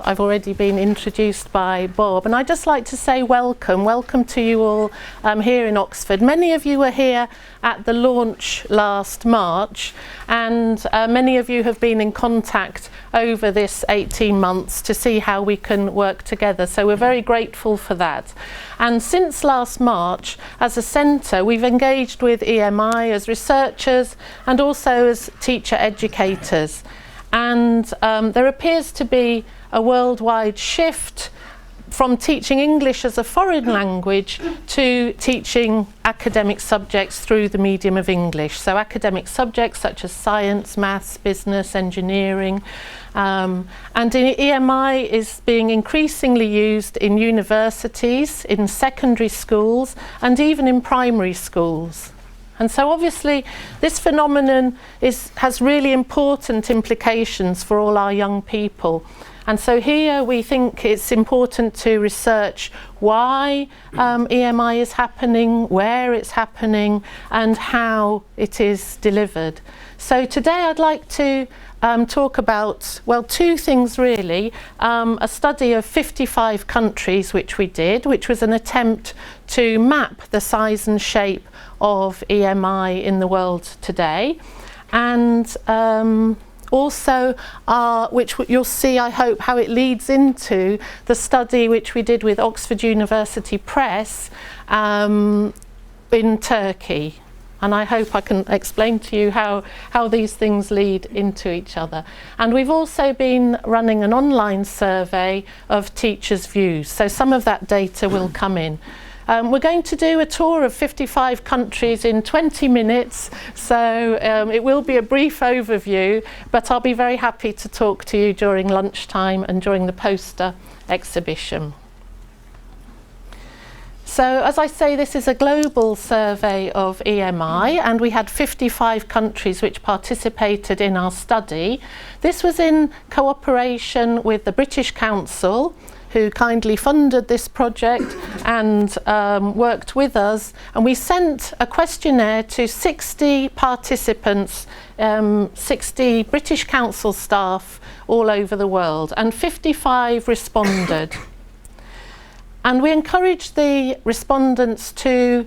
I've already been introduced by Bob, and I'd just like to say welcome to you all here in Oxford. Many of you were here at the launch last March, and many of you have been in contact over this 18 months to see how we can work together, so we're very grateful for that. And since last March, as a centre, we've engaged with EMI as researchers and also as teacher educators. And there appears to be a worldwide shift from teaching English as a foreign language to teaching academic subjects through the medium of English. So academic subjects such as science, maths, business, engineering, and EMI is being increasingly used in universities, in secondary schools, and even in primary schools. And so obviously this phenomenon has really important implications for all our young people. And so here we think it's important to research why EMI is happening, where it's happening, and how it is delivered. So today I'd like to talk about, well, two things really. A study of 55 countries which we did, which was an attempt to map the size and shape of EMI in the world today, and also which you'll see, I hope, how it leads into the study which we did with Oxford University Press in Turkey. And I hope I can explain to you how these things lead into each other. And we've also been running an online survey of teachers' views, so some of that data will come in. We're going to do a tour of 55 countries in 20 minutes, so it will be a brief overview, but I'll be very happy to talk to you during lunchtime and during the poster exhibition. So, as I say, this is a global survey of EMI, and we had 55 countries which participated in our study. This was in cooperation with the British Council, who kindly funded this project and worked with us. And we sent a questionnaire to 60 participants, 60 British Council staff all over the world, and 55 responded. And we encouraged the respondents to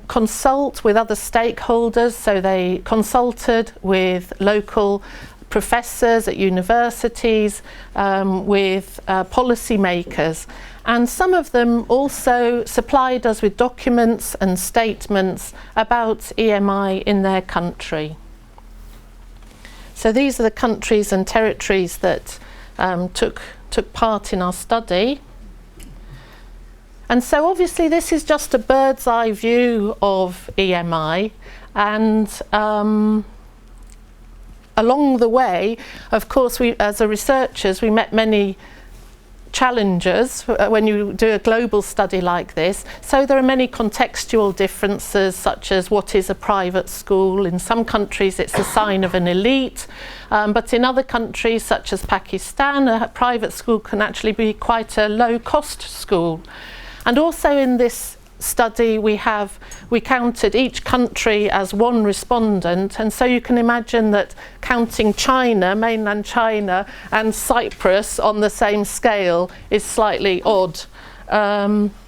consult with other stakeholders, so they consulted with local professors at universities, with policy makers, and some of them also supplied us with documents and statements about EMI in their country. So these are the countries and territories that took part in our study. And so obviously this is just a bird's eye view of EMI, and along the way, of course, we, as a researchers, we met many challenges when you do a global study like this. So there are many contextual differences, such as what is a private school. In some countries it's a sign of an elite, but in other countries, such as Pakistan, a private school can actually be quite a low-cost school. And also in this study we counted each country as one respondent, and so you can imagine that counting China, mainland China, and Cyprus on the same scale is slightly odd.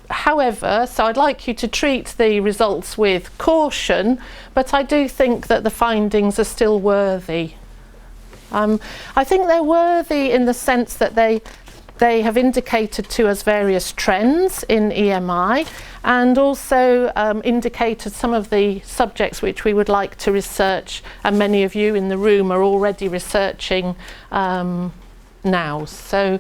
However, so I'd like you to treat the results with caution, but I do think that the findings are still worthy. I think they're worthy in the sense that they have indicated to us various trends in EMI, and also indicated some of the subjects which we would like to research, and many of you in the room are already researching now. So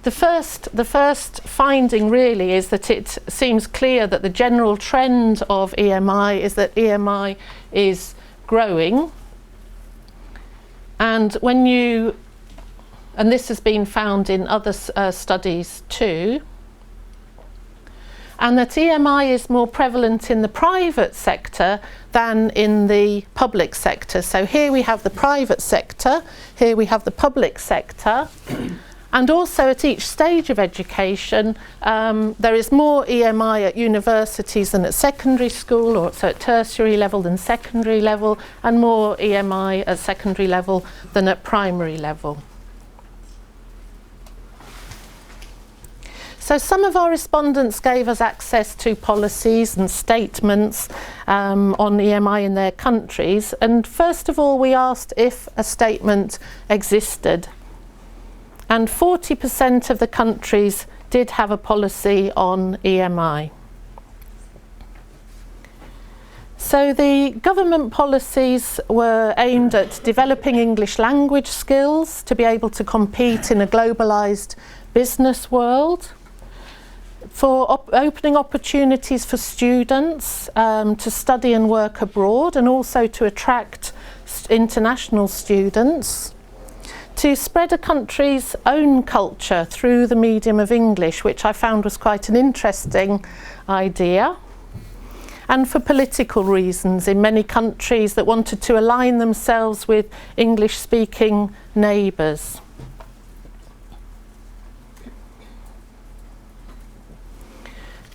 the first finding really is that it seems clear that the general trend of EMI is that EMI is growing, and and this has been found in other studies too, and that EMI is more prevalent in the private sector than in the public sector. So here we have the private sector, here we have the public sector, And also at each stage of education, there is more EMI at universities than at secondary school, or so at tertiary level than secondary level, and more EMI at secondary level than at primary level. So some of our respondents gave us access to policies and statements on EMI in their countries. And first of all, we asked if a statement existed. And 40% of the countries did have a policy on EMI. So the government policies were aimed at developing English language skills to be able to compete in a globalised business world, for opening opportunities for students to study and work abroad, and also to attract international students, to spread a country's own culture through the medium of English, which I found was quite an interesting idea, and for political reasons in many countries that wanted to align themselves with English-speaking neighbours.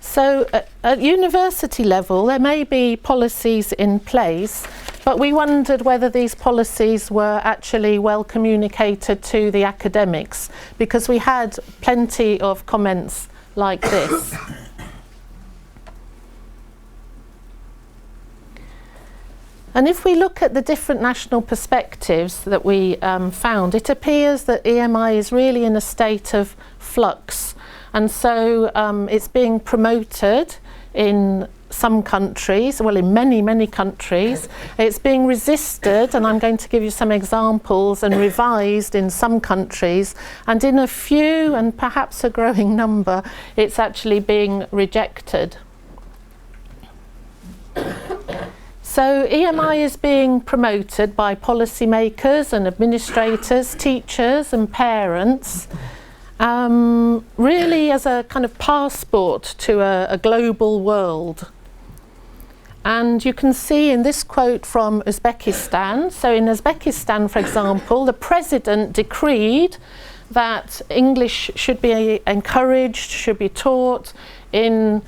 So at university level, there may be policies in place, but we wondered whether these policies were actually well communicated to the academics, because we had plenty of comments like this. And if we look at the different national perspectives that we found, it appears that EMI is really in a state of flux. And so it's being promoted in some countries, well, in many, many countries. It's being resisted, and I'm going to give you some examples, and revised in some countries. And in a few, and perhaps a growing number, it's actually being rejected. So EMI is being promoted by policymakers and administrators, teachers and parents, really as a kind of passport to a global world. And you can see in this quote from Uzbekistan, so in Uzbekistan, for example, the president decreed that English should be encouraged, should be taught in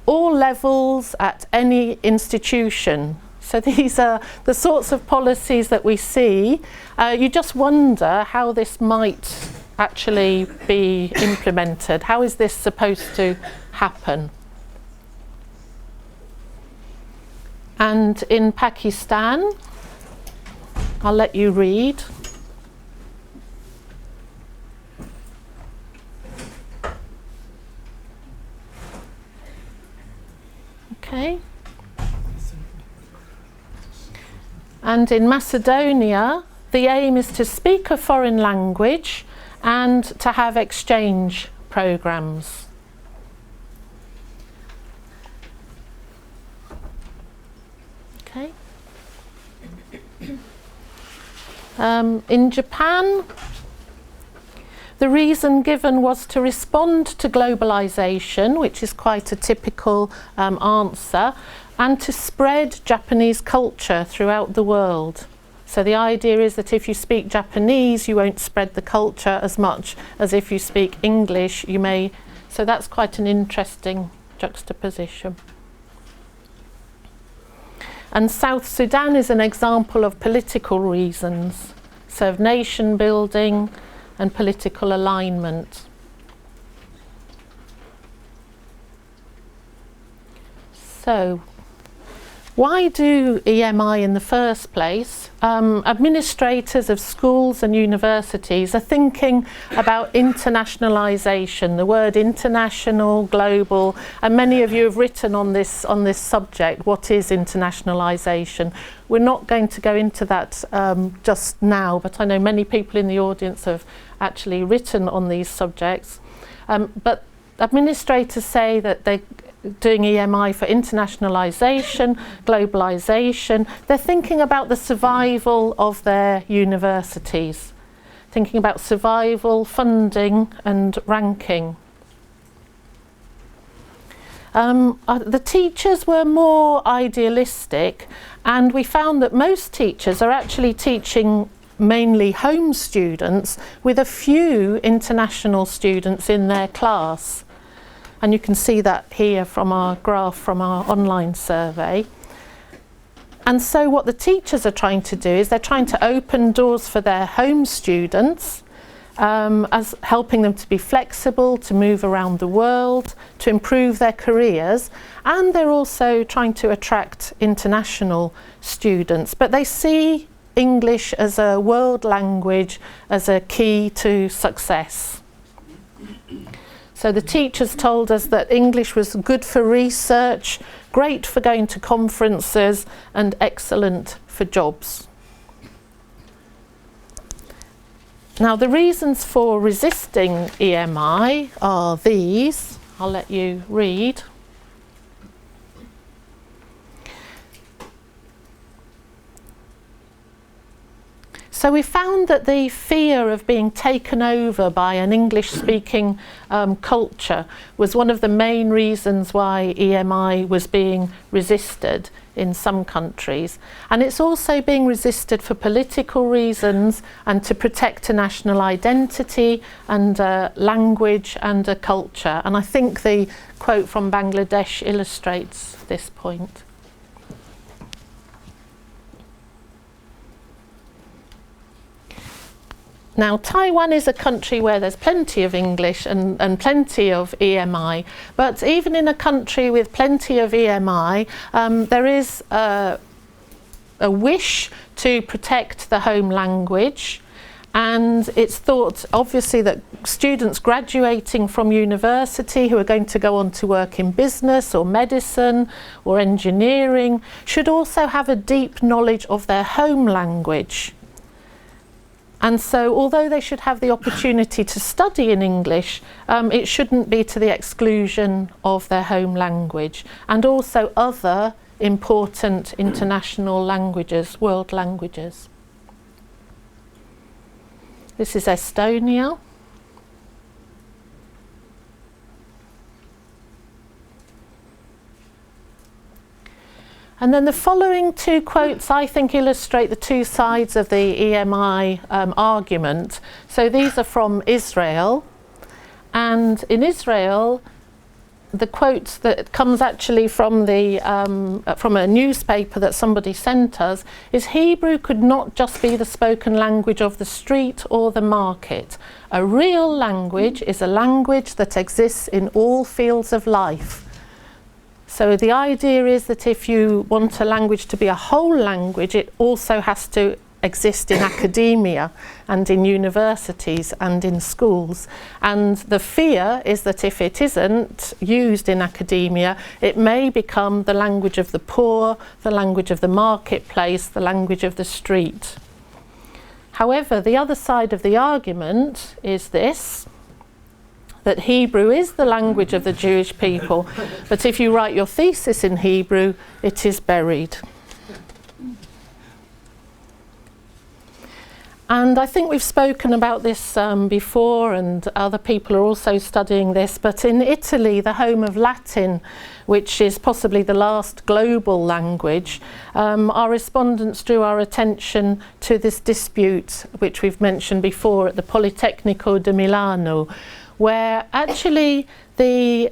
all levels at any institution. So these are the sorts of policies that we see. You just wonder how this might actually be implemented. How is this supposed to happen? And in Pakistan, I'll let you read. Okay. And in Macedonia, the aim is to speak a foreign language and to have exchange programs. Okay. In Japan, the reason given was to respond to globalization, which is quite a typical answer, and to spread Japanese culture throughout the world. So the idea is that if you speak Japanese, you won't spread the culture as much as if you speak English, you may. So that's quite an interesting juxtaposition. And South Sudan is an example of political reasons, so of nation building and political alignment. So, why do EMI in the first place? Administrators of schools and universities are thinking about internationalisation, the word international, global, and many of you have written on this subject. What is internationalisation? We're not going to go into that just now, but I know many people in the audience have actually written on these subjects. But administrators say that they're doing EMI for internationalisation, globalisation. They're thinking about the survival of their universities, thinking about survival, funding and ranking. The teachers were more idealistic, and we found that most teachers are actually teaching mainly home students with a few international students in their class. And you can see that here from our graph from our online survey. And so what the teachers are trying to do is they're trying to open doors for their home students, as helping them to be flexible, to move around the world, to improve their careers, and they're also trying to attract international students. But they see English as a world language, as a key to success. So the teachers told us that English was good for research, great for going to conferences, and excellent for jobs. Now, the reasons for resisting EMI are these. I'll let you read. So we found that the fear of being taken over by an English-speaking culture was one of the main reasons why EMI was being resisted in some countries. And it's also being resisted for political reasons and to protect a national identity and a language and a culture. And I think the quote from Bangladesh illustrates this point. Now, Taiwan is a country where there's plenty of English and plenty of EMI, but even in a country with plenty of EMI, there is a wish to protect the home language, and it's thought, obviously, that students graduating from university who are going to go on to work in business or medicine or engineering should also have a deep knowledge of their home language. And so, although they should have the opportunity to study in English, it shouldn't be to the exclusion of their home language, and also other important international languages, world languages. This is Estonia. And then the following two quotes, I think, illustrate the two sides of the EMI argument. So these are from Israel. And in Israel, the quote that comes actually from a newspaper that somebody sent us is, Hebrew could not just be the spoken language of the street or the market. A real language is a language that exists in all fields of life. So the idea is that if you want a language to be a whole language, it also has to exist in academia and in universities and in schools. And the fear is that if it isn't used in academia, it may become the language of the poor, the language of the marketplace, the language of the street. However, the other side of the argument is this, that Hebrew is the language of the Jewish people, but if you write your thesis in Hebrew, it is buried. And I think we've spoken about this before, and other people are also studying this, but in Italy, the home of Latin, which is possibly the last global language, our respondents drew our attention to this dispute, which we've mentioned before, at the Politecnico di Milano, where actually the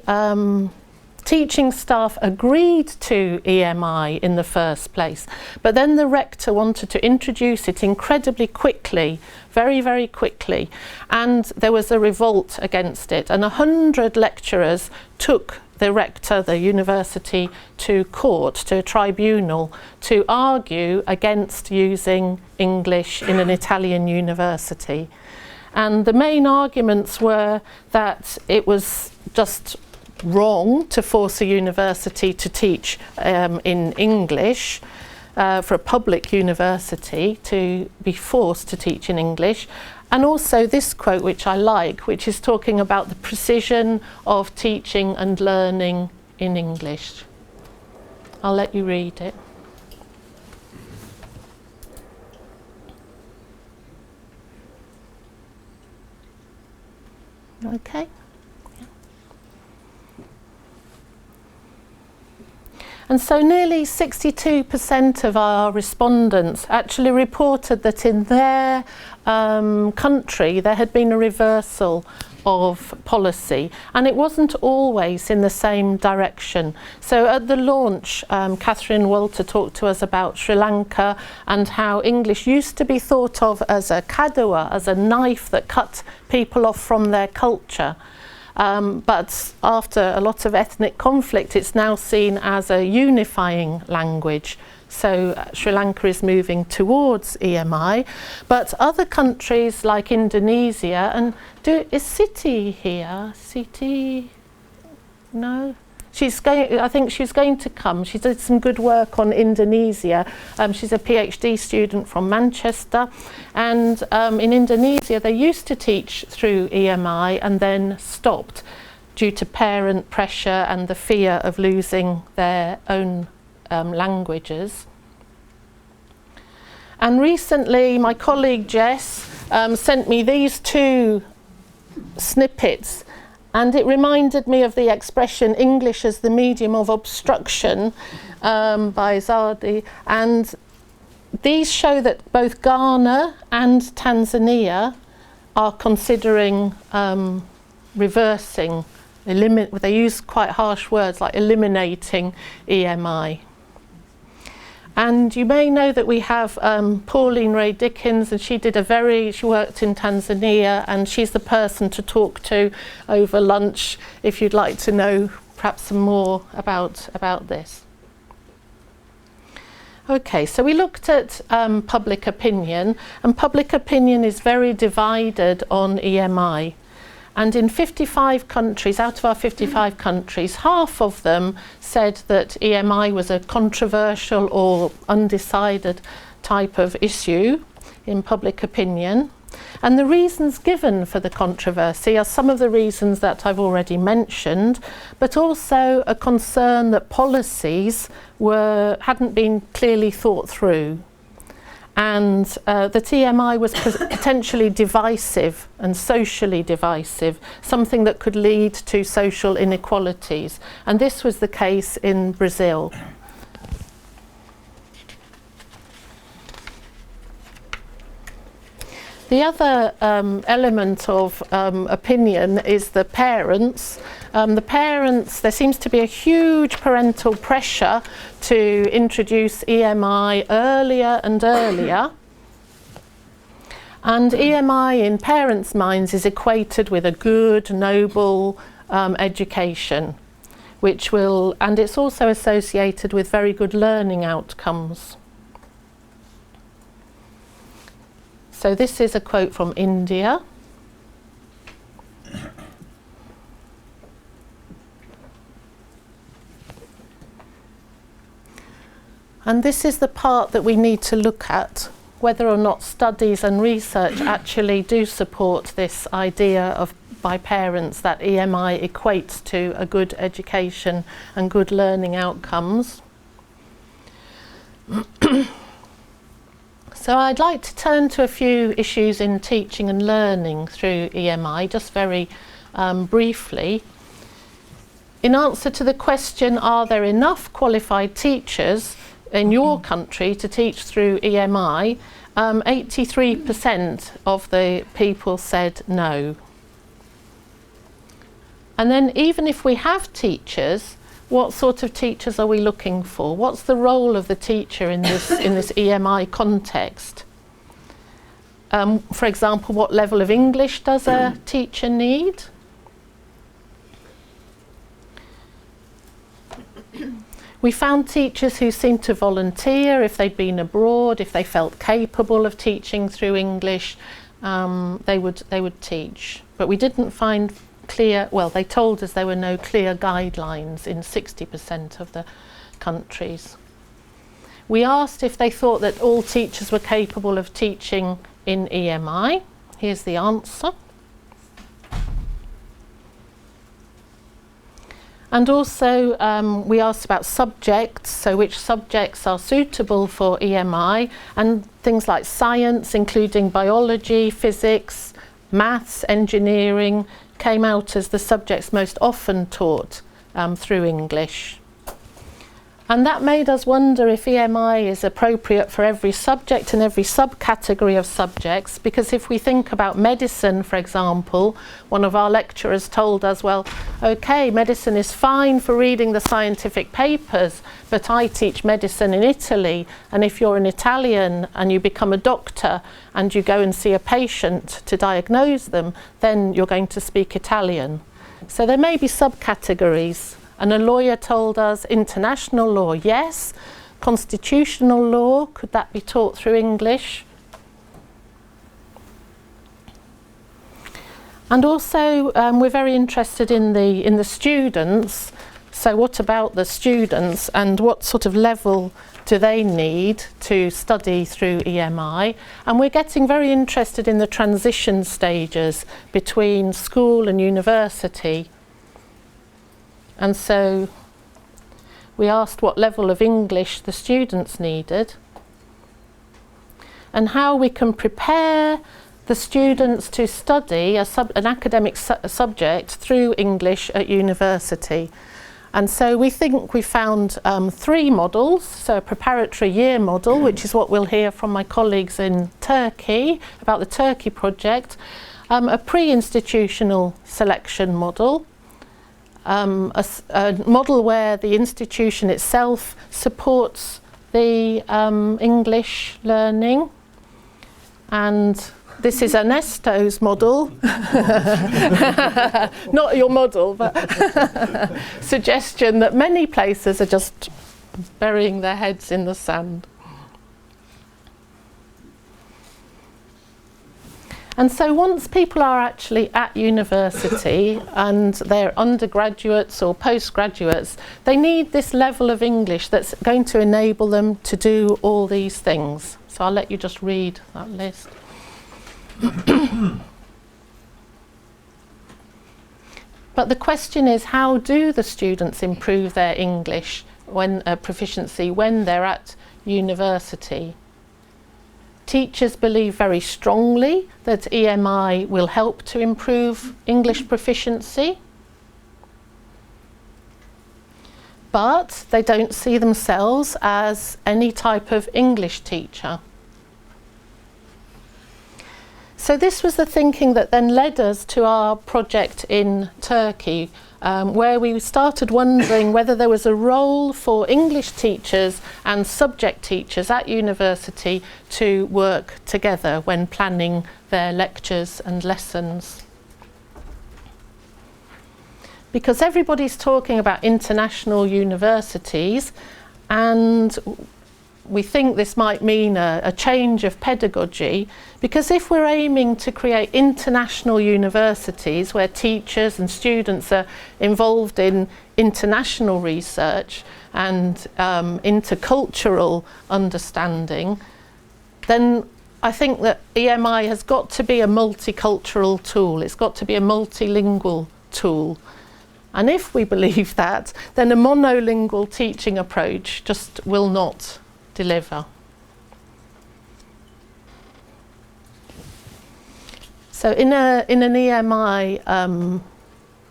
teaching staff agreed to EMI in the first place, but then the rector wanted to introduce it incredibly quickly, very, very quickly, and there was a revolt against it, and 100 lecturers took the rector, the university, to court, to a tribunal, to argue against using English in an Italian university. And the main arguments were that it was just wrong to force a university to teach in English, for a public university to be forced to teach in English. And also this quote, which I like, which is talking about the precision of teaching and learning in English. I'll let you read it. Okay. And so nearly 62% of our respondents actually reported that in their country there had been a reversal of policy, and it wasn't always in the same direction. So at the launch, Catherine Walter talked to us about Sri Lanka and how English used to be thought of as a kadua, as a knife that cut people off from their culture. But after a lot of ethnic conflict, it's now seen as a unifying language. So Sri Lanka is moving towards EMI, but other countries like Indonesia, and is Siti here? Siti? No? I think she's going to come. She did some good work on Indonesia. She's a PhD student from Manchester, and in Indonesia they used to teach through EMI and then stopped due to parent pressure and the fear of losing their own languages. And recently my colleague Jess sent me these two snippets, and it reminded me of the expression English as the medium of obstruction by Zadi. And these show that both Ghana and Tanzania are considering reversing, they use quite harsh words like eliminating EMI. And you may know that we have Pauline Ray Dickens, and she worked in Tanzania, and she's the person to talk to over lunch if you'd like to know perhaps some more about this. Okay, so we looked at public opinion, and public opinion is very divided on EMI. And in 55 countries, out of our 55 countries, half of them said that EMI was a controversial or undecided type of issue in public opinion. And the reasons given for the controversy are some of the reasons that I've already mentioned, but also a concern that policies hadn't been clearly thought through, and that EMI was potentially divisive and socially divisive, something that could lead to social inequalities. And this was the case in Brazil. The other element of opinion is the parents. There seems to be a huge parental pressure to introduce EMI earlier and earlier. And EMI in parents' minds is equated with a good, noble education, and it's also associated with very good learning outcomes. So this is a quote from India. And this is the part that we need to look at, whether or not studies and research actually do support this idea by parents that EMI equates to a good education and good learning outcomes. So I'd like to turn to a few issues in teaching and learning through EMI, just very briefly. In answer to the question, are there enough qualified teachers in your country to teach through EMI, 83% of the people said no. And then even if we have teachers, what sort of teachers are we looking for? What's the role of the teacher in this EMI context? For example, what level of English does a teacher need? We found teachers who seemed to volunteer if they'd been abroad, if they felt capable of teaching through English, they would teach. But we didn't find they told us there were no clear guidelines in 60% of the countries. We asked if they thought that all teachers were capable of teaching in EMI. Here's the answer. And also we asked about subjects, so which subjects are suitable for EMI, and things like science, including biology, physics, maths, engineering, came out as the subjects most often taught through English. And that made us wonder if EMI is appropriate for every subject and every subcategory of subjects, because if we think about medicine, for example, one of our lecturers told us, well, okay, medicine is fine for reading the scientific papers, but I teach medicine in Italy, and if you're an Italian and you become a doctor and you go and see a patient to diagnose them, then you're going to speak Italian. So there may be subcategories. And a lawyer told us international law, yes. Constitutional law, could that be taught through English? And also we're very interested in the students. So what about the students and what sort of level do they need to study through EMI? And we're getting very interested in the transition stages between school and university. And so we asked what level of English the students needed and how we can prepare the students to study an academic subject through English at university. And so we think we found 3 models. So a preparatory year model, which is what we'll hear from my colleagues in Turkey about the Turkey project, a pre-institutional selection model, a model where the institution itself supports the English learning, and this is Ernesto's model, not your model, but suggestion that many places are just burying their heads in the sand. And so once people are actually at university and they're undergraduates or postgraduates, they need this level of English that's going to enable them to do all these things. So I'll let you just read that list. But the question is, how do the students improve their English proficiency when they're at university? Teachers believe very strongly that EMI will help to improve English proficiency, but they don't see themselves as any type of English teacher. So this was the thinking that then led us to our project in Turkey, where we started wondering whether there was a role for English teachers and subject teachers at university to work together when planning their lectures and lessons. Because everybody's talking about international universities, and we think this might mean a change of pedagogy, because if we're aiming to create international universities where teachers and students are involved in international research and intercultural understanding, then I think that EMI has got to be a multicultural tool. It's got to be a multilingual tool. And if we believe that, then a monolingual teaching approach just will not deliver. So in an EMI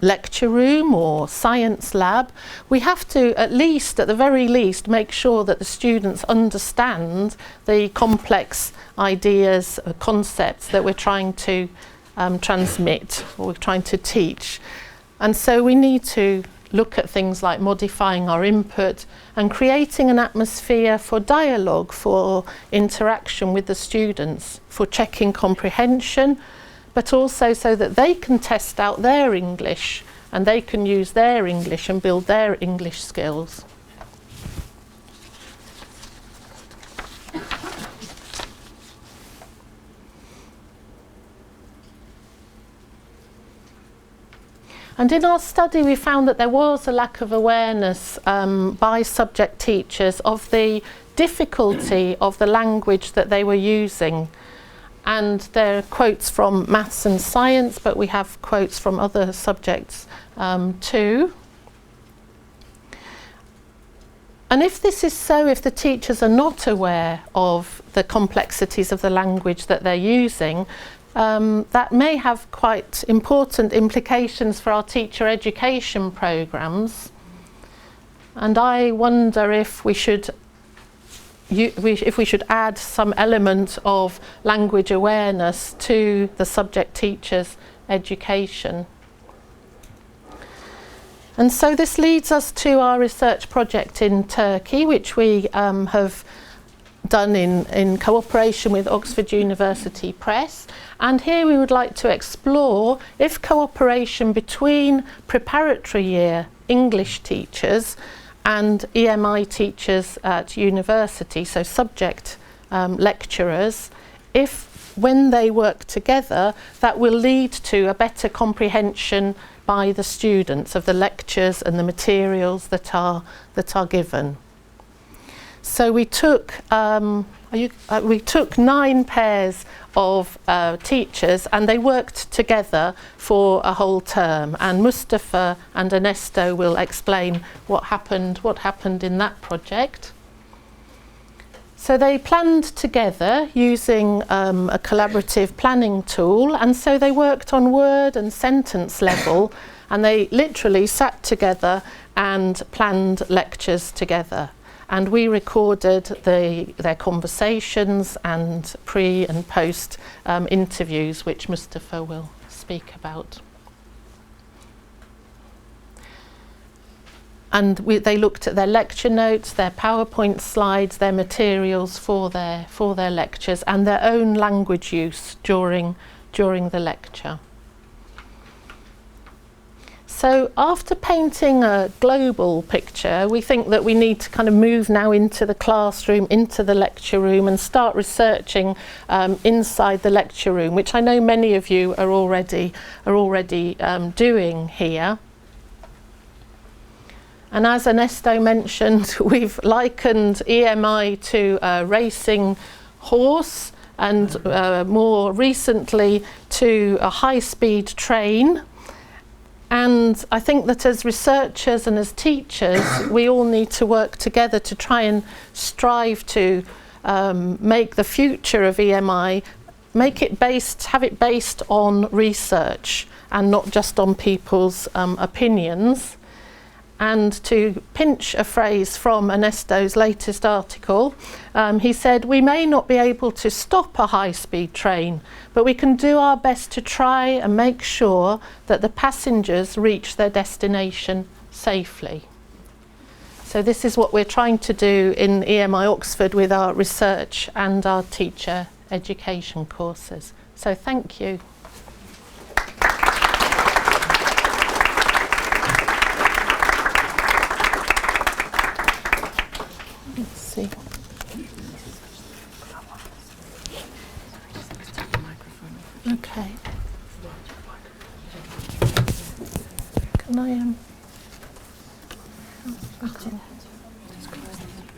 lecture room or science lab, we have to at the very least, make sure that the students understand the complex ideas, concepts that we're trying to transmit or we're trying to teach. And so we need to look at things like modifying our input and creating an atmosphere for dialogue, for interaction with the students, for checking comprehension, but also so that they can test out their English and they can use their English and build their English skills. And in our study we found that there was a lack of awareness by subject teachers of the difficulty of the language that they were using. And there are quotes from maths and science, but we have quotes from other subjects too. And if this is so, if the teachers are not aware of the complexities of the language that they're using, that may have quite important implications for our teacher education programmes. And I wonder if we should add some element of language awareness to the subject teacher's education. And so this leads us to our research project in Turkey, which we have done in cooperation with Oxford University Press. And here we would like to explore if cooperation between preparatory year English teachers and EMI teachers at university, so subject lecturers, if when they work together, that will lead to a better comprehension by the students of the lectures and the materials that are given. So we took 9 pairs of teachers, and they worked together for a whole term. And Mustafa and Ernesto will explain what happened in that project. So they planned together using a collaborative planning tool, and so they worked on word and sentence level, and they literally sat together and planned lectures together. And we recorded their conversations and pre and post interviews, which Mustafa will speak about. And they looked at their lecture notes, their PowerPoint slides, their materials for their lectures, and their own language use during the lecture. So after painting a global picture, we think that we need to kind of move now into the classroom, into the lecture room, and start researching inside the lecture room, which I know many of you are already doing here. And as Ernesto mentioned, we've likened EMI to a racing horse, and more recently to a high-speed train. And I think that as researchers and as teachers, we all need to work together to try and strive to make the future of EMI, have it based on research and not just on people's opinions. And to pinch a phrase from Ernesto's latest article, he said, "We may not be able to stop a high-speed train, but we can do our best to try and make sure that the passengers reach their destination safely." So this is what we're trying to do in EMI Oxford with our research and our teacher education courses. So thank you. Let's see. Okay. Can I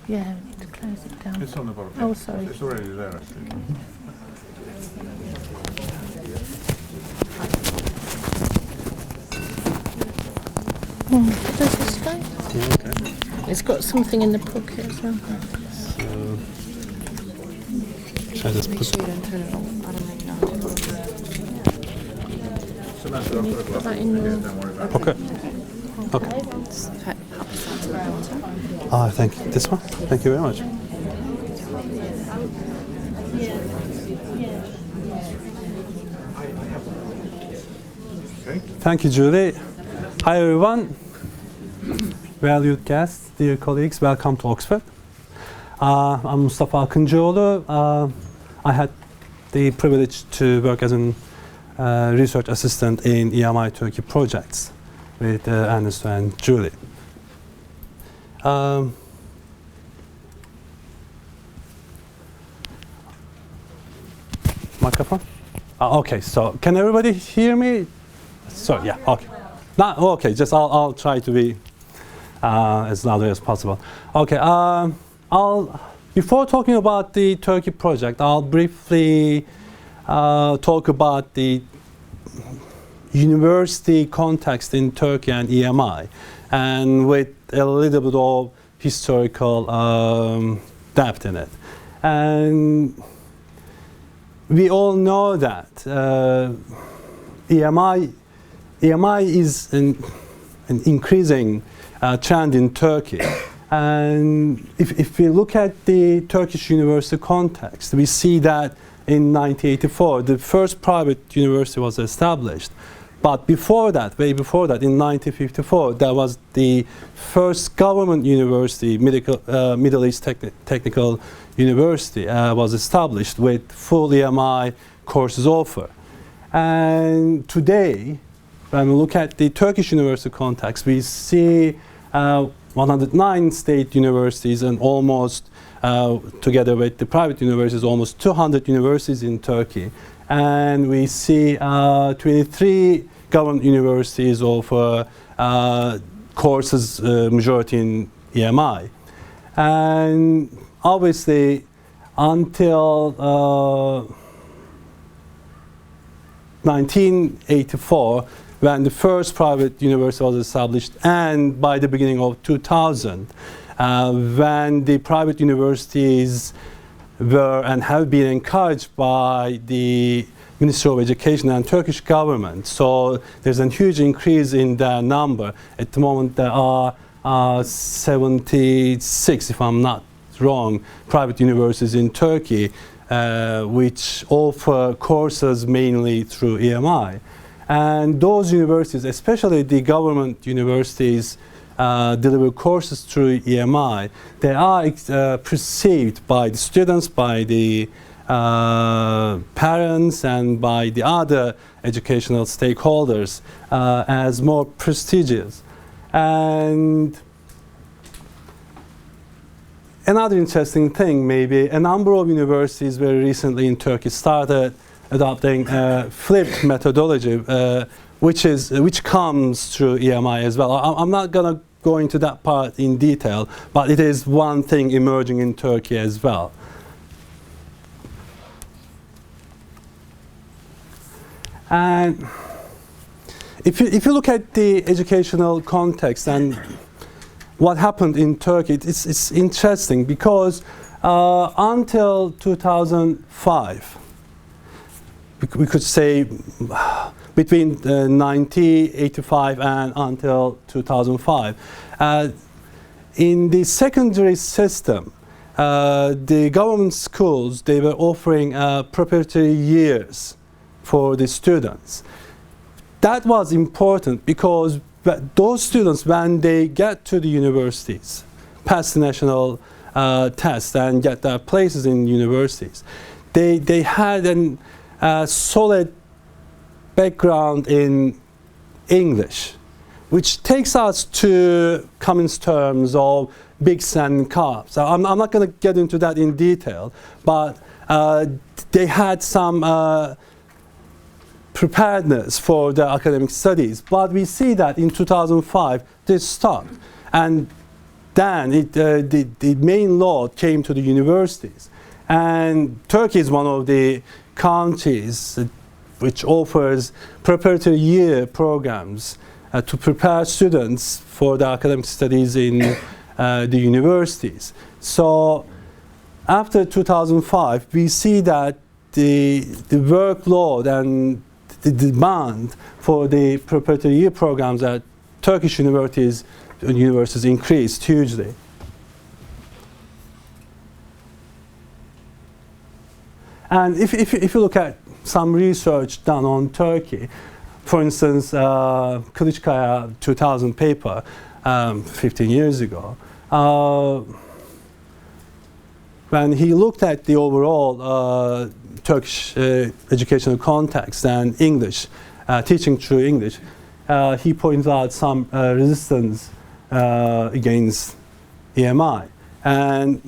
yeah, we need to close it down. It's on the bottom. Oh, sorry. It's already there, actually. Does this go? Yeah, okay. It's got something in the pocket as well. So, should I just put Put that in your okay? Okay. Ah, thank you. This one? Thank you very much. Okay. Thank you, Julie. Hi, everyone. Valued guests, dear colleagues, welcome to Oxford. I'm Mustafa Akıncıoğlu. I had the privilege to work as a research assistant in EMI Turkey projects with Ernesto and Julie. Microphone? Okay, so can everybody hear me? So yeah, okay. Not okay. Just I'll try to be as loud as possible. Okay. Before talking about the Turkey project, I'll briefly talk about the university context in Turkey and EMI, and with a little bit of historical depth in it. And we all know that EMI is an increasing trend in Turkey. And if we look at the Turkish university context, we see that in 1984, the first private university was established. But before that, way before that, in 1954, there was the first government university, Middle East Technical University, was established with full EMI courses offer. And today, when we look at the Turkish university context, we see 109 state universities and almost, together with the private universities, almost 200 universities in Turkey. And we see 23 government universities offer courses, majority in EMI. And obviously, until 1984, when the first private university was established, and by the beginning of 2000, when the private universities were and have been encouraged by the Ministry of Education and Turkish government. So there's a huge increase in their number. At the moment there are 76, if I'm not wrong, private universities in Turkey which offer courses mainly through EMI. And those universities, especially the government universities, deliver courses through EMI. They are perceived by the students, by the parents, and by the other educational stakeholders as more prestigious. And another interesting thing, maybe, a number of universities very recently in Turkey started adopting flipped methodology, which comes through EMI as well. I'm not going to go into that part in detail, but it is one thing emerging in Turkey as well. And if you look at the educational context and what happened in Turkey, it's interesting because until 2005, we could say between 1985 and until 2005, in the secondary system, the government schools, they were offering preparatory years for the students. That was important because those students, when they get to the universities, pass the national test and get their places in universities, they had a solid background in English, which takes us to common terms of bigs and cubs. I'm not going to get into that in detail, but they had some preparedness for their academic studies. But we see that in 2005, this stopped. And then the main load came to the universities. And Turkey is one of the countries which offers preparatory year programs to prepare students for their academic studies in the universities. So after 2005, we see that the workload and the demand for the preparatory year programs at Turkish universities increased hugely. And if you look at some research done on Turkey, for instance, Kılıçkaya 2000 paper 15 years ago, when he looked at the overall Turkish educational context and English, teaching through English, he points out some resistance against EMI. And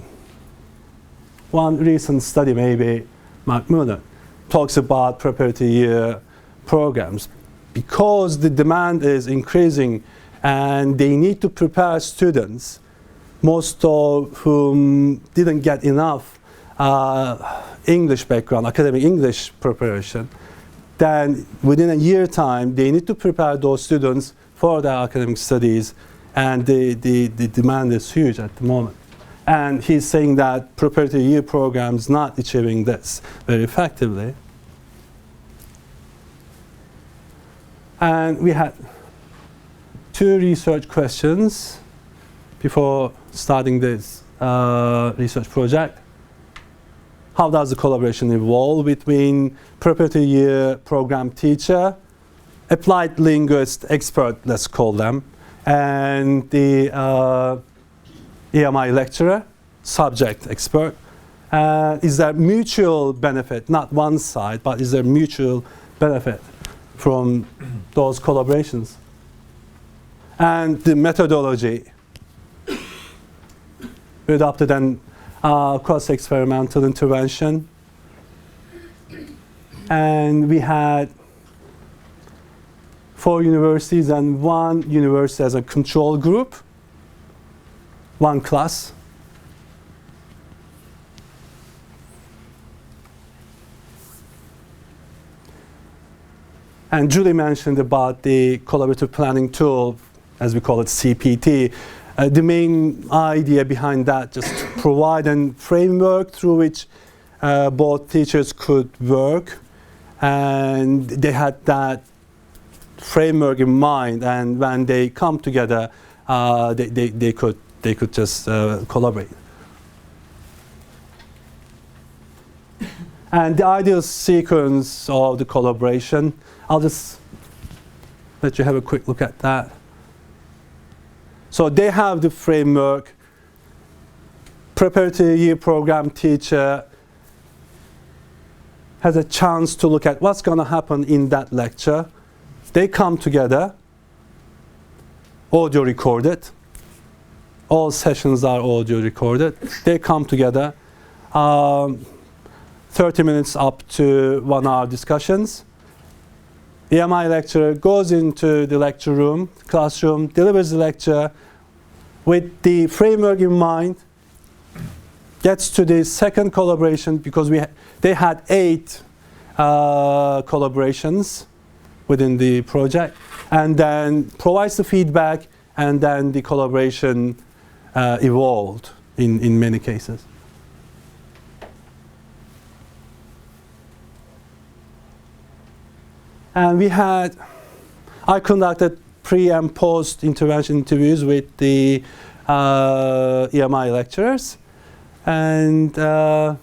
one recent study, maybe Macmillan, talks about preparatory year programs. Because the demand is increasing and they need to prepare students, most of whom didn't get enough English background, academic English preparation, then within a year time, they need to prepare those students for their academic studies, and the demand is huge at the moment. And he's saying that preparatory year programs not achieving this very effectively. And we had two research questions before starting this research project. How does the collaboration evolve between preparatory year program teacher, applied linguist expert, let's call them, and the EMI lecturer, subject expert? Is there mutual benefit, not one side, but is there mutual benefit from those collaborations? And the methodology. We adopted an cross-experimental intervention. And we had 4 universities and 1 university as a control group, 1 class. And Julie mentioned about the collaborative planning tool, as we call it, CPT. The main idea behind that, just to provide a framework through which both teachers could work, and they had that framework in mind, and when they come together, they could just collaborate. And the ideal sequence of the collaboration, I'll just let you have a quick look at that. So they have the framework. Preparatory year program teacher has a chance to look at what's going to happen in that lecture. They come together, audio recorded. All sessions are audio recorded. They come together, 30 minutes up to 1 hour discussions. EMI lecturer goes into the lecture room, classroom, delivers the lecture with the framework in mind, gets to the second collaboration, because they had 8 collaborations within the project, and then provides the feedback, and then the collaboration evolved in many cases. And I conducted pre and post intervention interviews with the EMI lecturers. And when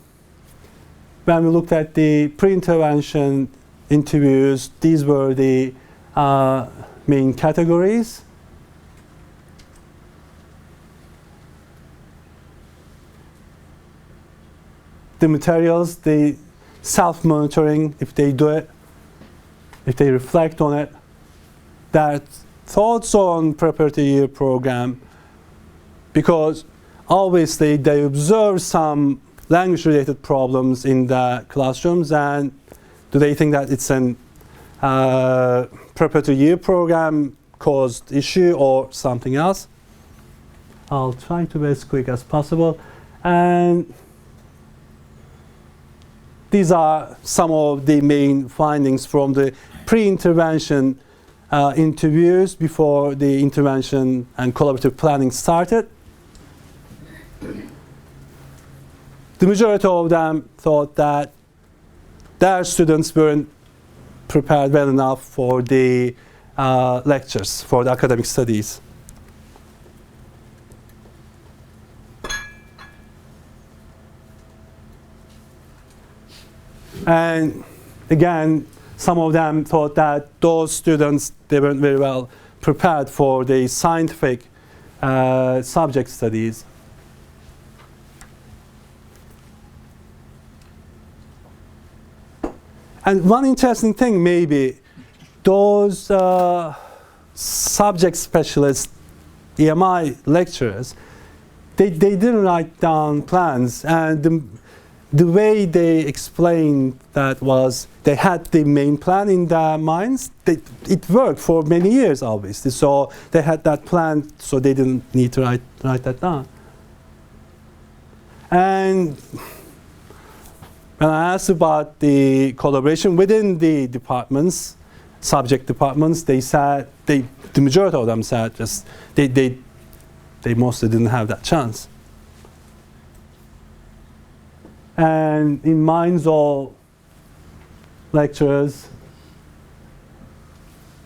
we looked at the pre-intervention interviews, these were the main categories. The materials, the self-monitoring, if they do it, if they reflect on it, their thoughts on preparatory year program, because obviously they observe some language-related problems in the classrooms, and do they think that it's an preparatory year program caused issue or something else? I'll try to be as quick as possible. And these are some of the main findings from the pre-intervention interviews before the intervention and collaborative planning started. The majority of them thought that their students weren't prepared well enough for the lectures, for the academic studies. And again, some of them thought that those students, they weren't very well prepared for the scientific subject studies. And one interesting thing, maybe, those subject specialists, EMI lecturers, they didn't write down plans, and the way they explained that was they had the main plan in their minds. It worked for many years, obviously. So they had that plan, so they didn't need to write that down. And when I asked about the collaboration within the departments, subject departments, they said, the majority of them said just they mostly didn't have that chance. And in minds of lecturers,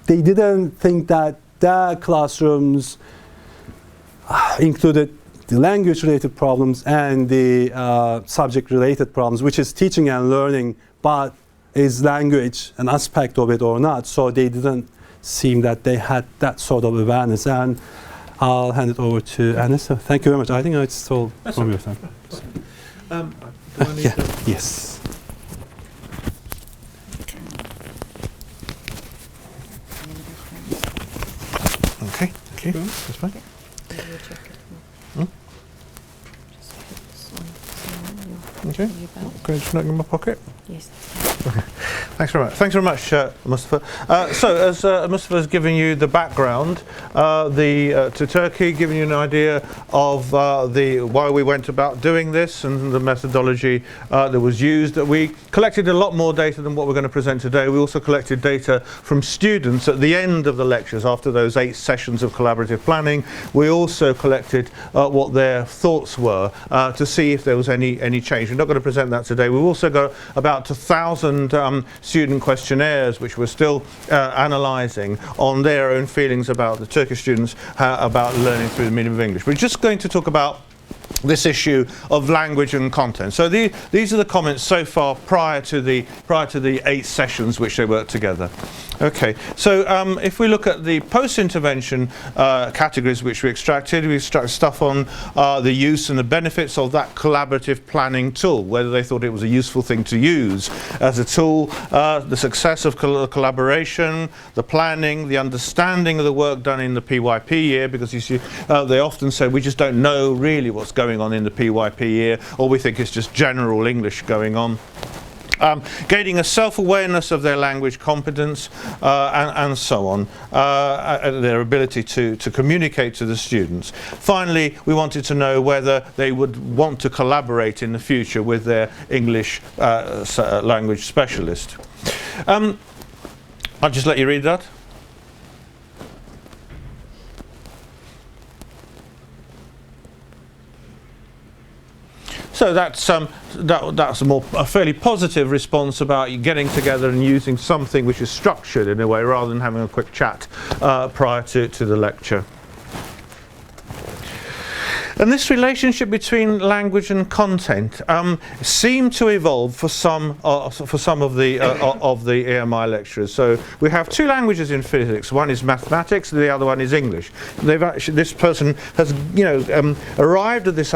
they didn't think that their classrooms included the language-related problems and the subject-related problems, which is teaching and learning, but is language an aspect of it or not? So they didn't seem that they had that sort of awareness. And I'll hand it over to Anis. So thank you very much. I think I stole from your time. Yes. Okay, thank you. That's fine. Okay. Can I just note in my pocket? Yes. Thanks very much. Thanks very much, Mustafa. So, as Mustafa has given you the background to Turkey, giving you an idea of why we went about doing this and the methodology that was used. We collected a lot more data than what we're going to present today. We also collected data from students at the end of the lectures after those 8 sessions of collaborative planning. We also collected what their thoughts were to see if there was any change. We're not going to present that today. We've also got about 1,000 student questionnaires which we're still analysing on their own feelings about the Turkish students about learning through the medium of English. We're just going to talk about this issue of language and content. So these are the comments so far prior to the 8 sessions which they worked together. Okay, so if we look at the post-intervention categories which we extracted stuff on the use and the benefits of that collaborative planning tool, whether they thought it was a useful thing to use as a tool, the success of collaboration, the planning, the understanding of the work done in the PYP year, because you see they often say we just don't know really what's going on in the PYP year, or we think it's just general English going on. Gaining a self-awareness of their language competence and so on, their ability to communicate to the students. Finally, we wanted to know whether they would want to collaborate in the future with their English language specialist. I'll just let you read that. So that's a fairly positive response about you getting together and using something which is structured in a way rather than having a quick chat prior to the lecture. And this relationship between language and content seemed to evolve for some of the EMI lecturers. So we have 2 languages in physics. One is mathematics, and the other one is English. This person has, arrived at this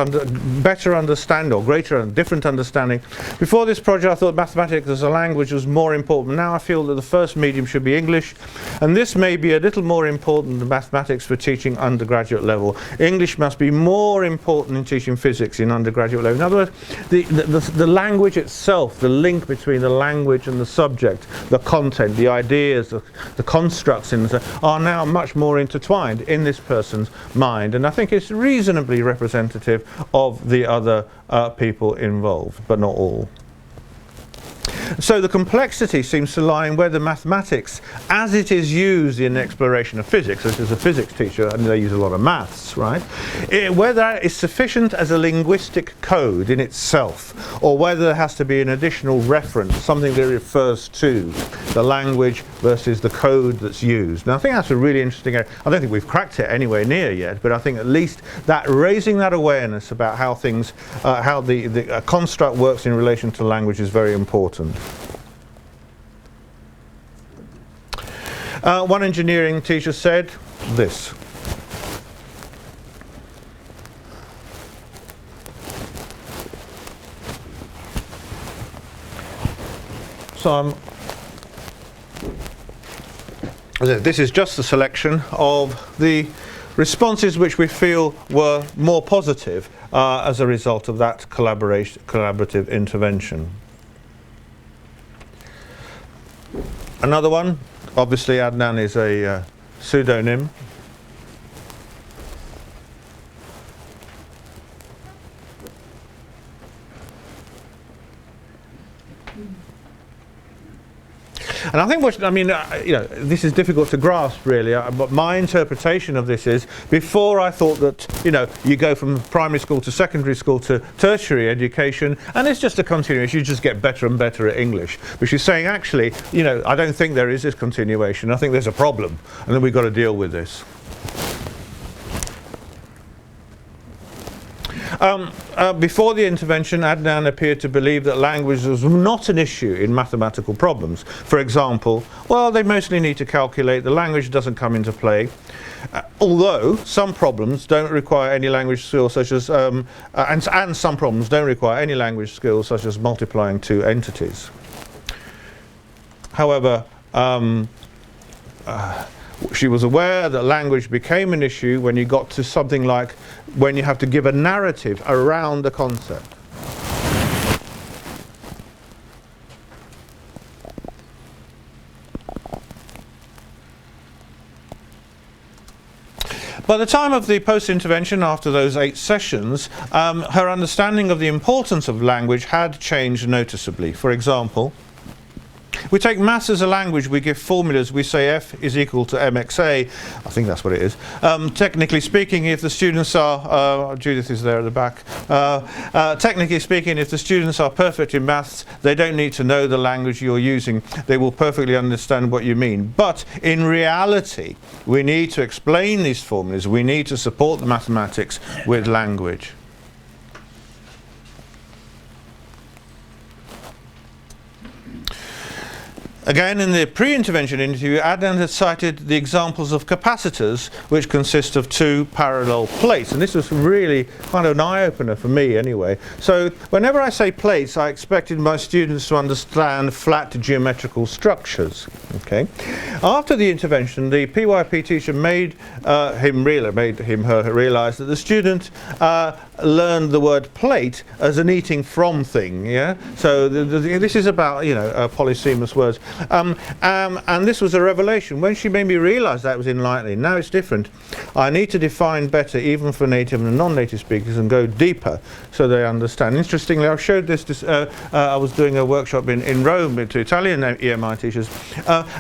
better understanding, or greater and different understanding. Before this project, I thought mathematics as a language was more important. Now I feel that the first medium should be English, and this may be a little more important than mathematics for teaching undergraduate level. English must be more important in teaching physics in undergraduate level. In other words, the language itself, the link between the language and the subject, the content, the ideas, the constructs are now much more intertwined in this person's mind, and I think it's reasonably representative of the other people involved, but not all. So the complexity seems to lie in whether mathematics, as it is used in exploration of physics, as a physics teacher, and they use a lot of maths, right? Whether it is sufficient as a linguistic code in itself, or whether there has to be an additional reference, something that refers to the language versus the code that's used. Now I think that's a really interesting area. I don't think we've cracked it anywhere near yet, but I think at least that raising that awareness about how things, how the construct works in relation to language is very important. One engineering teacher said this. So this is just a selection of the responses which we feel were more positive as a result of that collaborative intervention. Another one, obviously Adnan is a pseudonym. And And I think this is difficult to grasp really, but my interpretation of this is, before I thought that, you go from primary school to secondary school to tertiary education, and it's just a continuation, you just get better and better at English. But she's saying, actually, I don't think there is this continuation, I think there's a problem, and then we've got to deal with this. Before the intervention, Adnan appeared to believe that language was not an issue in mathematical problems. For example, well, they mostly need to calculate, the language doesn't come into play. Although some problems don't require any language skills, such as, and some problems don't require any language skills, such as multiplying two entities. However, she was aware that language became an issue when you got to something like when you have to give a narrative around a concept. By the time of the post-intervention, after those 8 sessions, her understanding of the importance of language had changed noticeably. For example, we take maths as a language, we give formulas, we say F is equal to MXA, I think that's what it is. Technically speaking, if the students are, Judith is there at the back, technically speaking, if the students are perfect in maths, they don't need to know the language you're using, they will perfectly understand what you mean. But in reality, we need to explain these formulas, we need to support the mathematics with language. Again, in the pre-intervention interview, Adnan had cited the examples of capacitors, which consist of 2 parallel plates. And this was really kind of an eye-opener for me anyway. So whenever I say plates, I expected my students to understand flat geometrical structures. Okay. After the intervention, the PYP teacher made her realise that the student learned the word plate as an eating from thing. Yeah. So this is about, polysemous words. And this was a revelation. When she made me realise that, it was enlightening. Now it's different. I need to define better, even for native and non-native speakers, and go deeper so they understand. Interestingly, I showed this, I was doing a workshop in Rome to Italian EMI teachers,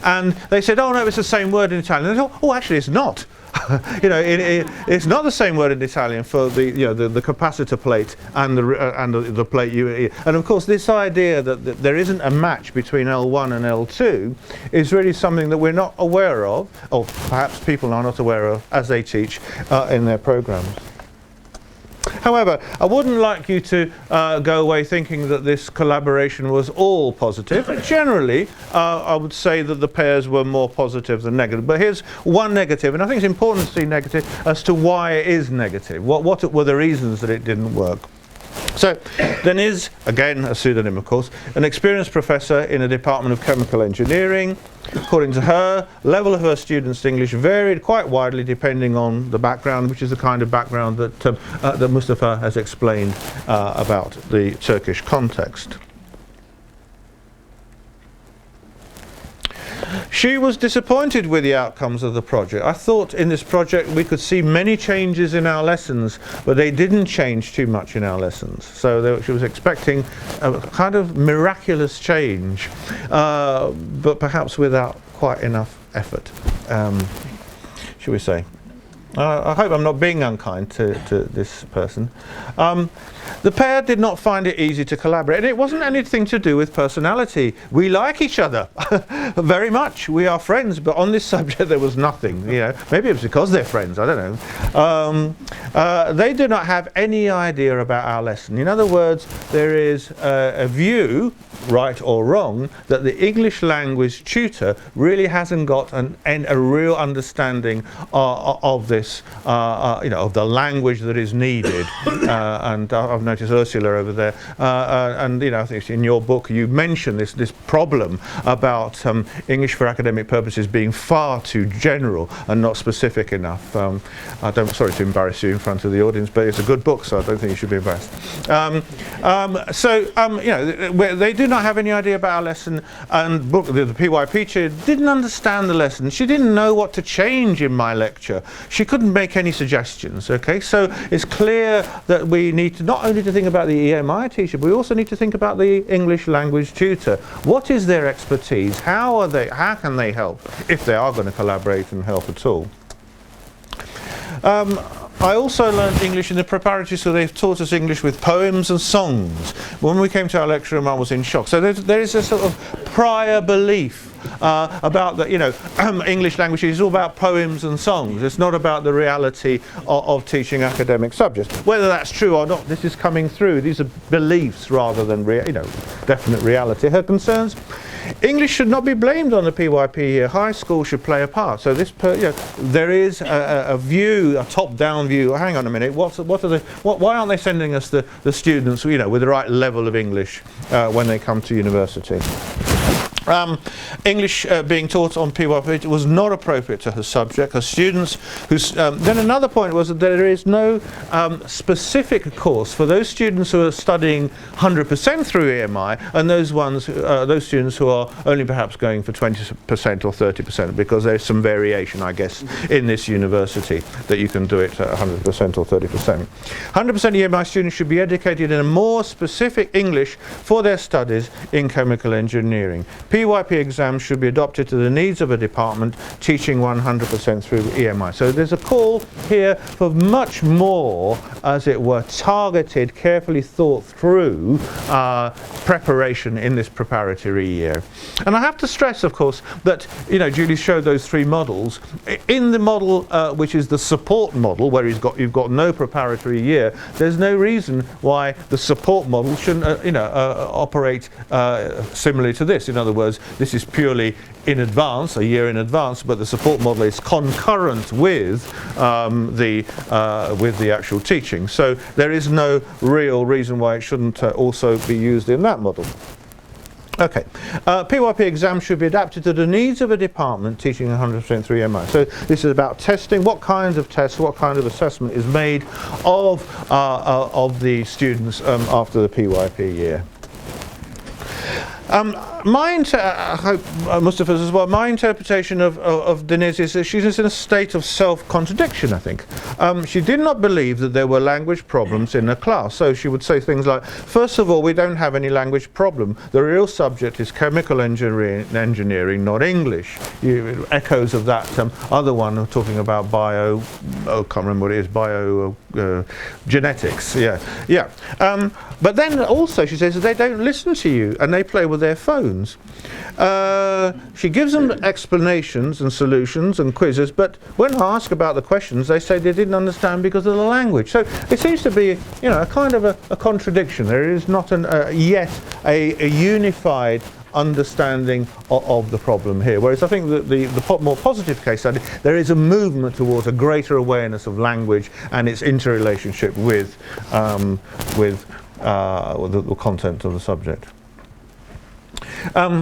and they said, oh no, it's the same word in Italian. And I thought, oh, actually it's not. It's not the same word in Italian for the capacitor plate and the plate you. And of course, this idea that there isn't a match between L1 and L2 is really something that we're not aware of, or perhaps people are not aware of as they teach in their programs. However, I wouldn't like you to go away thinking that this collaboration was all positive. Generally, I would say that the pairs were more positive than negative. But here's one negative, and I think it's important to see negative as to why it is negative. What were the reasons that it didn't work? So, there is, again, a pseudonym of course, an experienced professor in a department of chemical engineering. According to her, level of her students' English varied quite widely depending on the background, which is the kind of background that, that Mustafa has explained about the Turkish context. She was disappointed with the outcomes of the project. I thought in this project we could see many changes in our lessons, but they didn't change too much in our lessons. So she was expecting a kind of miraculous change, but perhaps without quite enough effort, shall we say. I hope I'm not being unkind to this person. The pair did not find it easy to collaborate, and it wasn't anything to do with personality. We like each other very much. We are friends, but on this subject there was nothing. Maybe it was because they're friends. I don't know. They do not have any idea about our lesson. In other words, there is a view, right or wrong, that the English language tutor really hasn't got a real understanding of this, of the language that is needed. And I've noticed Ursula over there, and I think in your book you mention this problem about English for academic purposes being far too general and not specific enough. Sorry to embarrass you in front of the audience, but it's a good book, so I don't think you should be embarrassed. They do not not have any idea about our lesson, and the PYP teacher didn't understand the lesson. She didn't know what to change in my lecture. She couldn't make any suggestions. Okay, so it's clear that we need to not only to think about the EMI teacher, but we also need to think about the English language tutor. What is their expertise? How can they help, if they are going to collaborate and help at all? I also learned English in the preparatory, so they've taught us English with poems and songs. When we came to our lecture room, I was in shock. So there is a sort of prior belief about the, English language is all about poems and songs. It's not about the reality of teaching academic subjects. Whether that's true or not, this is coming through. These are beliefs rather than definite reality. Her concerns: English should not be blamed on the PYP here. High school should play a part. So this, there is a view, a top-down view. Hang on a minute. Why aren't they sending us the students, with the right level of English when they come to university? English being taught on PYP was not appropriate to her subject. Her students, then another point was that there is no specific course for those students who are studying 100% through EMI, and those students who are only perhaps going for 20% or 30%, because there's some variation, I guess, in this university that you can do it at 100% or 30%. 100% EMI students should be educated in a more specific English for their studies in chemical engineering. PYP exams should be adopted to the needs of a department teaching 100% through EMI. So there's a call here for much more, as it were, targeted, carefully thought through preparation in this preparatory year. And I have to stress, of course, that Julie showed those three models. In the model which is the support model, where you've got no preparatory year, there's no reason why the support model shouldn't operate similarly to this. In other words, this is purely in advance, a year in advance, but the support model is concurrent with the actual teaching. So there is no real reason why it shouldn't also be used in that model. Okay, PYP exams should be adapted to the needs of a department teaching 100% through EMI. So this is about testing, what kinds of tests, what kind of assessment is made of the students after the PYP year. I hope Mustafa's as well. My interpretation of Denise is that she's in a state of self-contradiction, I think. She did not believe that there were language problems in her class. So she would say things like, first of all, we don't have any language problem. The real subject is chemical engineering, not English. Echoes of that other one talking about I can't remember what it is, genetics. Yeah. But then also she says that they don't listen to you and they play with their phones. She gives them explanations and solutions and quizzes, but when I ask about the questions, they say they didn't understand because of the language. So it seems to be, a kind of a contradiction. There is not yet a unified understanding of the problem here. Whereas I think that the more positive case study, there is a movement towards a greater awareness of language and its interrelationship with the content of the subject.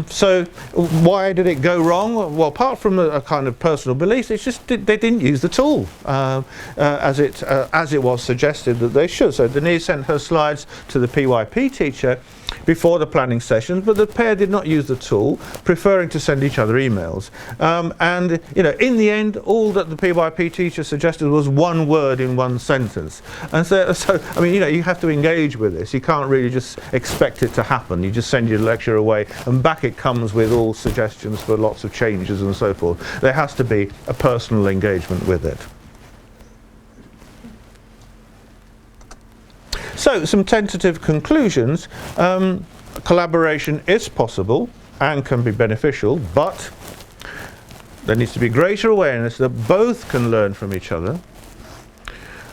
So why did it go wrong? Well, apart from a kind of personal belief, it's just they didn't use the tool as it was suggested that they should. So Denise sent her slides to the PYP teacher before the planning sessions, but the pair did not use the tool, preferring to send each other emails. And in the end, all that the PYP teacher suggested was one word in one sentence. And so I mean, you have to engage with this. You can't really just expect it to happen. You just send your lecture away, and back it comes with all suggestions for lots of changes and so forth. There has to be a personal engagement with it. So, some tentative conclusions. Collaboration is possible and can be beneficial, but there needs to be greater awareness that both can learn from each other.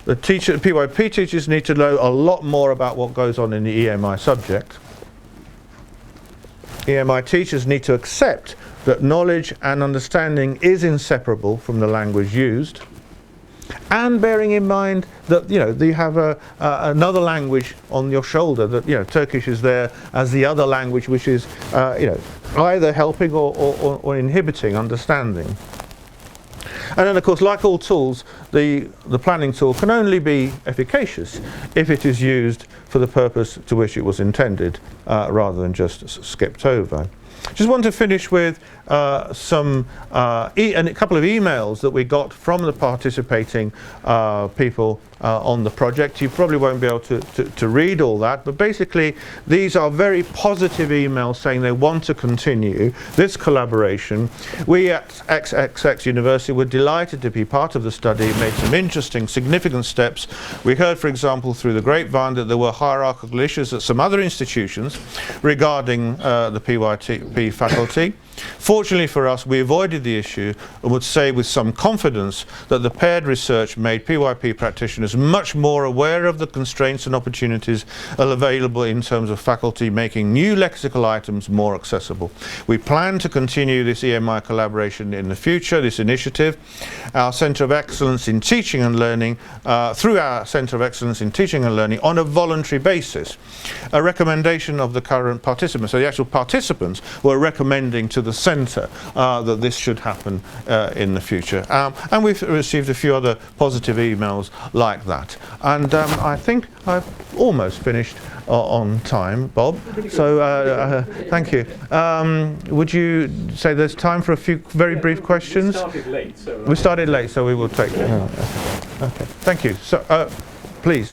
The PYP teachers need to know a lot more about what goes on in the EMI subject. EMI teachers need to accept that knowledge and understanding is inseparable from the language used, and bearing in mind that you have another language on your shoulder, that Turkish is there as the other language which is either helping or inhibiting understanding. And then, of course, like all tools, the planning tool can only be efficacious if it is used for the purpose to which it was intended, rather than just skipped over. Just want to finish with a couple of emails that we got from the participating people on the project. You probably won't be able to read all that, but basically these are very positive emails saying they want to continue this collaboration. We at XXX University were delighted to be part of the study, made some interesting, significant steps. We heard, for example, through the grapevine that there were hierarchical issues at some other institutions regarding the PYP faculty. Fortunately for us, we avoided the issue and would say with some confidence that the paired research made PYP practitioners much more aware of the constraints and opportunities available in terms of faculty making new lexical items more accessible. We plan to continue this EMI collaboration in the future, this initiative. Our Centre of Excellence in Teaching and Learning, through our Centre of Excellence in Teaching and Learning on a voluntary basis. A recommendation of the current participants, so the actual participants were recommending to the centre that this should happen in the future, and we've received a few other positive emails like that, and I think I've almost finished on time, Bob, so thank you. Would you say there's time for a few very brief questions? We started late, so we will take okay, thank you. So please.